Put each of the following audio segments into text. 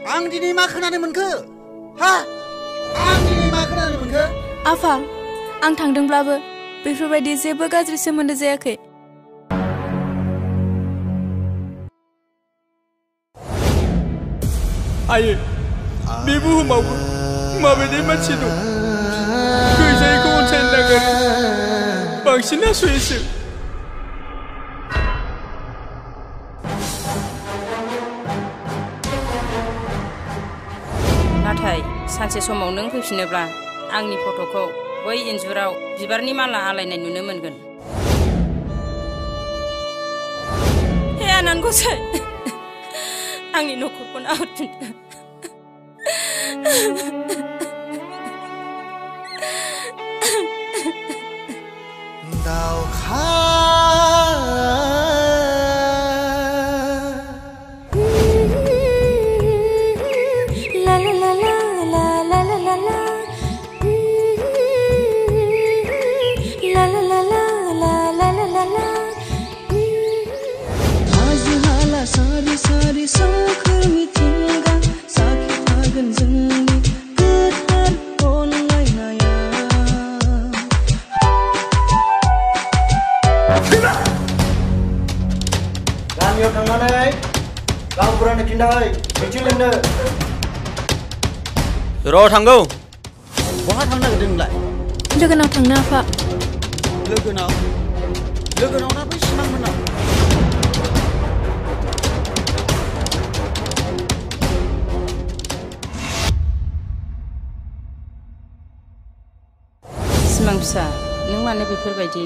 आं दिनै मा खोनानो मोनखो हा आं दिनै मा खोनानो मोनखो आफा आं थांदोंब्लाबो बेफोरबायदि जेबो गाज्रि सोमोन्दो जायाखै आयै बे बुहुमावबो माबायदि मानसि दं गैजायैखौ अनसायनो नागारो बांसिन नासयोसो नाथाय सानसे समाव नों फैफिनोब्ला आंनि फट'खौ बै इन्जुराव बिबारनि माला आलायनाय नुनो मोनगोन हे आनान गसाइ आंनि न'खरखौ नाहरफिनदो दावखा गामियाव थांनानै गावबुरानो खिन्थाहै मिथिं लिंनो र' थांगौ बहा थांनो नागिरदों नोंलाय लोगोनाव थांनो आफा लोगोनाव ना बै सिमांमोननाव सिमां फिसा नों मानो बेफोरबायदि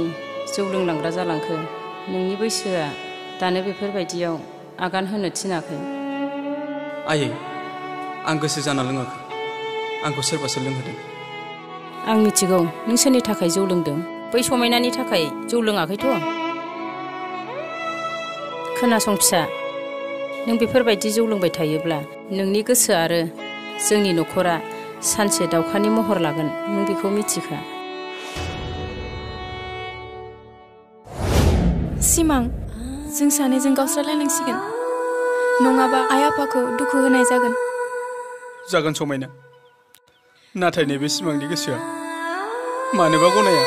जौ लोंलांग्रा जालांखो नोंनि बैसोआ दानो बेफोरबायदियाव आगान होनो थिनाखै आयै आं गोसो जाना लोङाखै आंखौ सोरबासो लोंहोदों आं मिथिगौ नों सोरनि थाखाय जौ लोंदों बै समायनानि थाखाय जौ लोङाखैथ' खोनासं फिसा नों बेफोरबायदि जौ लोंबाय थायोब्ला नोंनि गोसो आरो जोंनि न'खरा सानसे दावखानि महर लागोन नों बेखौ मिथिखा सिमां जों सानैजों गावस्रालायनांसिगोन नङाबा आइ आफाखौ दुखु होनाय जागोन समायना नाथाय नैबे सिमांनि गोसोआ मानोबा गनाया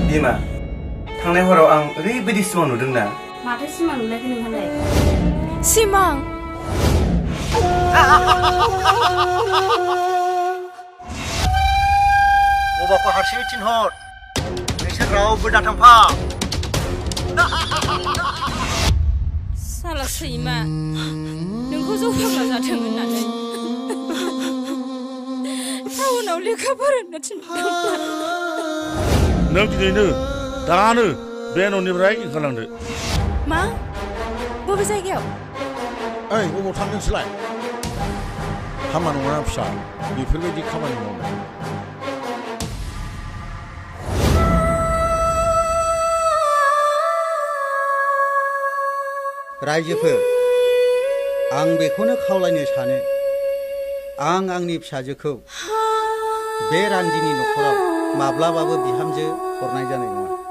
बिमा थांनाय हराव आं ओरैबायदि सिमां नुदोंना माथो सिमां नुलायखो नोंहालाय सिमां बबाखौ हारसिङै थिनहर नोंसोर रावबो दाथांफा साला सैमा नोंखौ जौ फाग्ला जाथों होननानै टाउनाव लेखा फोरोंनो थिनदों नों दिनैनो दानो बे न'निफ्राय ओंखारलांदो मा बबे जायगायाव ओइ बबाव थांदों नोंसोरलाय हामा नङा फिसा बेफोरबायदि खामानि मावनाय रायजोफोर आं बेखौनो खावलायनो सानो आं आंनि फिसाजोखौ बे रान्दिनि न'खराव माब्लाबाबो बिहामजो हरनाय जानाय नङा